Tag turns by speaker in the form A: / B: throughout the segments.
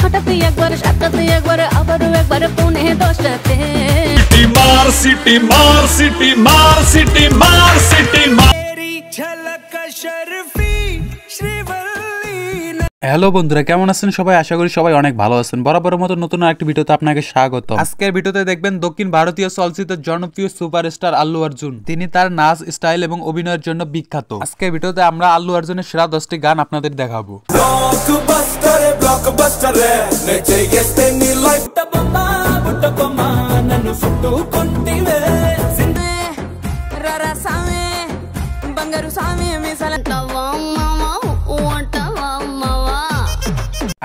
A: হঠাৎ একবার সাক্ষাৎ একবার আবারও একবার ফোনে দশটাতে
B: सिटी मार सिटी मार सिटी मार सिटी मार
C: तेरी झलक शर्फी श्रीवल्ली।
D: হ্যালো বন্ধুরা, কেমন আছেন সবাই? আশা করি সবাই অনেক ভালো আছেন। বরাবরের মতো নতুন আরেকটি ভিডিওতে আপনাকে স্বাগত। আজকের ভিডিওতে দেখবেন দক্ষিণ ভারতীয় চলচ্চিত্রের জনপ্রিয় সুপারস্টার আল্লু অর্জুন। তিনি তার নাচ, স্টাইল এবং অভিনয়ের জন্য বিখ্যাত। আজকের ভিডিওতে আমরা আল্লু অর্জুনের সেরা 10টি গান আপনাদের দেখাবো।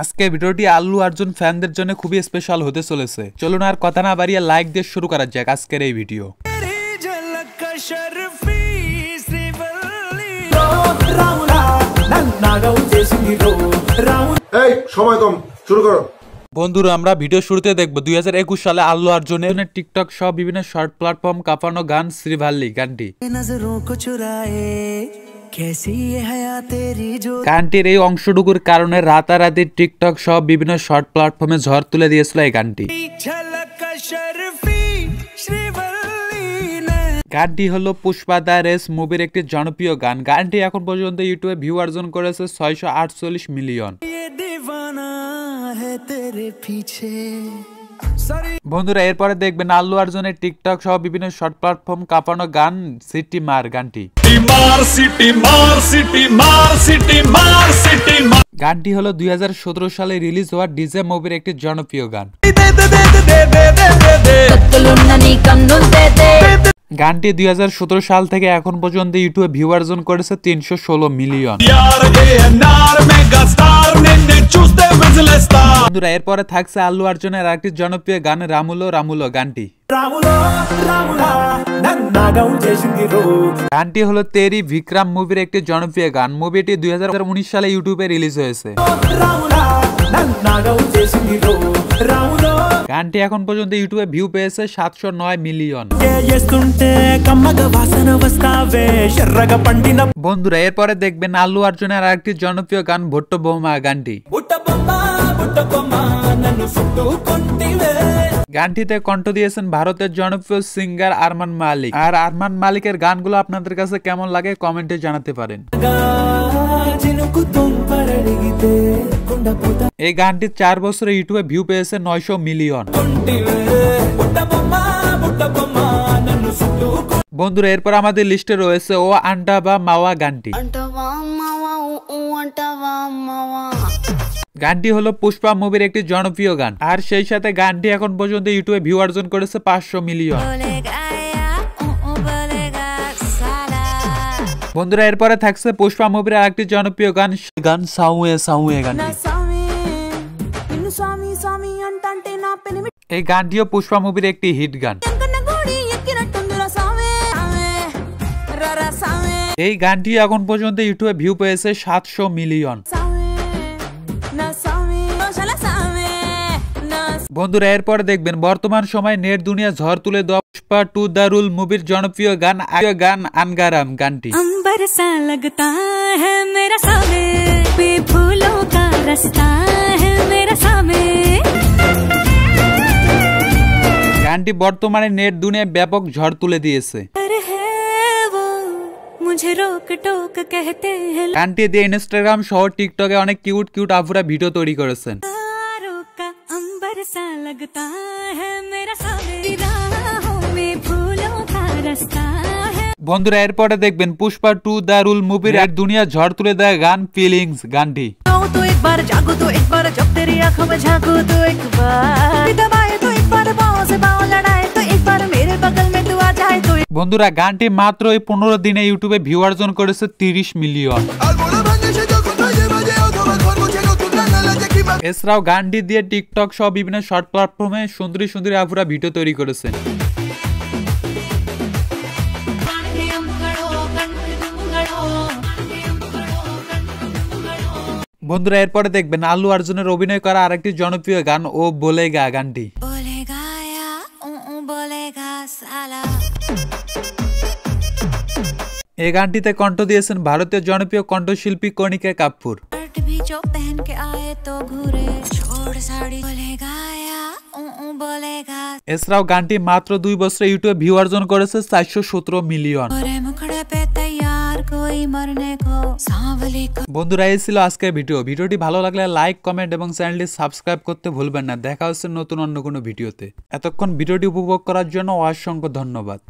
D: আজকের ভিডিওটি আল্লু অর্জুন ফ্যানদের জন্য খুবই স্পেশাল হতে চলেছে। চলুন আর কথা না বাড়িয়ে লাইক দিয়ে শুরু করা যাক আজকের এই ভিডিও।
E: এই সময় কম, শুরু করো।
D: বন্ধুরা, আমরা ভিডিও শুরুতে দেখবো 2021 সালে আল্লু অর্জুনের টিকটক সহ বিভিন্ন শর্ট প্ল্যাটফর্ম কাঁপানো গান শ্রীভাল্লি গানটি। গানটির এই অংশটুকুর কারণে রাতারাতি টিকটক সহ বিভিন্ন শর্ট প্ল্যাটফর্মে ঝড় তুলে দিয়েছিল এই গানটি। গানটি হলো পুষ্পা দ্য রেস মুভির একটি জনপ্রিয় গান। গানটি এখন পর্যন্ত ইউটিউবে ভিউ অর্জন করেছে 648 মিলিয়ন। বন্ধুরা, এরপরে দেখবেন আল্লু অর্জুনের টিকটক সহ বিভিন্ন শর্ট প্ল্যাটফর্ম কাঁপানো গান সিটি মার গানটি। গানটি হলো 2017 সালে রিলিজ হওয়া ডিজে মুভির একটি জনপ্রিয় গান। গানটি 2017 সাল থেকে এখন পর্যন্ত ইউটিউবে ভিউ অর্জন করেছে 316 মিলিয়ন। বন্ধুরা, এরপরে থাকছে আল্লু অর্জুনের আরেকটি জনপ্রিয় গান রামুলো রামুলো গানটি। গানটি হলো তেরি বিক্রম মুভির একটি জনপ্রিয় গান। মুভিটি 2019 সালে ইউটিউবে রিলিজ হয়েছে। গানটি এখন পর্যন্ত ইউটিউবে ভিউ পেয়েছে 709 মিলিয়ন। বন্ধুরা, এরপরে দেখবেন আল্লু অর্জুনের আরেকটি জনপ্রিয় গান ভুট্টো বোমা গানটি। গানটিতে কণ্ঠ দিয়েছেন ভারতের জনপ্রিয় সিঙ্গার আরমান মালিক। আর আরমান মালিকের গানগুলো আপনাদের কাছে কেমন লাগে কমেন্টে জানাতে পারেন। এই গানটি 4 বছরে ইউটিউবে ভিউ পেয়েছে 900 মিলিয়ন। বন্ধুরা, এরপর আমাদের লিস্টে রয়েছে ও আন্টা বা মাওয়া গানটি। গানটি হলো পুষ্পা মুভির একটি জনপ্রিয় গান। আর সেই সাথে গানটি এখন পর্যন্ত ইউটিউবে ভিউ অর্জন করেছে 500 মিলিয়ন। বন্ধুরা, এরপরে থাকছে পুষ্পা মুভির আরেকটি জনপ্রিয় গান গান সাউয়ে সাউয়ে গানটি। এই গানটিও পুষ্পা মুভির একটি হিট গান। এই গানটি এখন পর্যন্ত ইউটিউবে ভিউ পেয়েছে 700 মিলিয়ন। বন্ধুরা, এরপরে দেখবেন বর্তমান সময় নেট দুনিয়া ঝড় তুলে দেওয়া পুষ্পা 2 দ্য রুল মুভির জনপ্রিয় গান আনগারাম গানটি। গানটি বর্তমানে নেট দুনিয়ায় ব্যাপক ঝড় তুলে দিয়েছে। গানটি দিয়ে ইনস্টাগ্রাম সহ টিকটকে অনেক কিউট আফুরা ভিডিও তৈরি করেছেন। বন্ধুরা, এরপরে দেখবেন পুষ্পা 2 দ্য রুল মুভির এক দুনিয়া ঝড় তুলে দেয় গান ফিলিংস গানটি। বন্ধুরা, গানটি মাত্র 15 দিনে ইউটিউবে ভিউ অর্জন করেছে 30 মিলিয়ন। এছাড়াও গানটি দিয়ে টিকটক সহ বিভিন্ন শর্ট প্ল্যাটফর্মে সুন্দরী আফুরা ভিডিও তৈরি করেছেন। বন্ধুরা, এরপরে দেখবেন আল্লু অর্জুনের অভিনয় করা আরেকটি জনপ্রিয় গান ও বলেগা গানটি। এই গানটিতে কণ্ঠ দিয়েছেন ভারতের জনপ্রিয় কণ্ঠশিল্পী কণিকা কাপুর।
F: बोलेगा
D: এছাড়াও গানটি মাত্র 2 বছরে ইউটিউবে ভিউ অর্জন করেছে 417 মিলিয়ন।
F: और मुखड़े पे तैयार कोई मरने को सांवली को।
D: বন্ধুরা, এই ছিল আজকের ভিডিওটি ভালো লাগলে লাইক, কমেন্ট এবং চ্যানেলটি সাবস্ক্রাইব করতে ভুলবেন না। দেখা হচ্ছে নতুন অন্য কোনো ভিডিওতে। এতক্ষণ ভিডিওটি উপভোগ করার জন্য অসংখ্য ধন্যবাদ।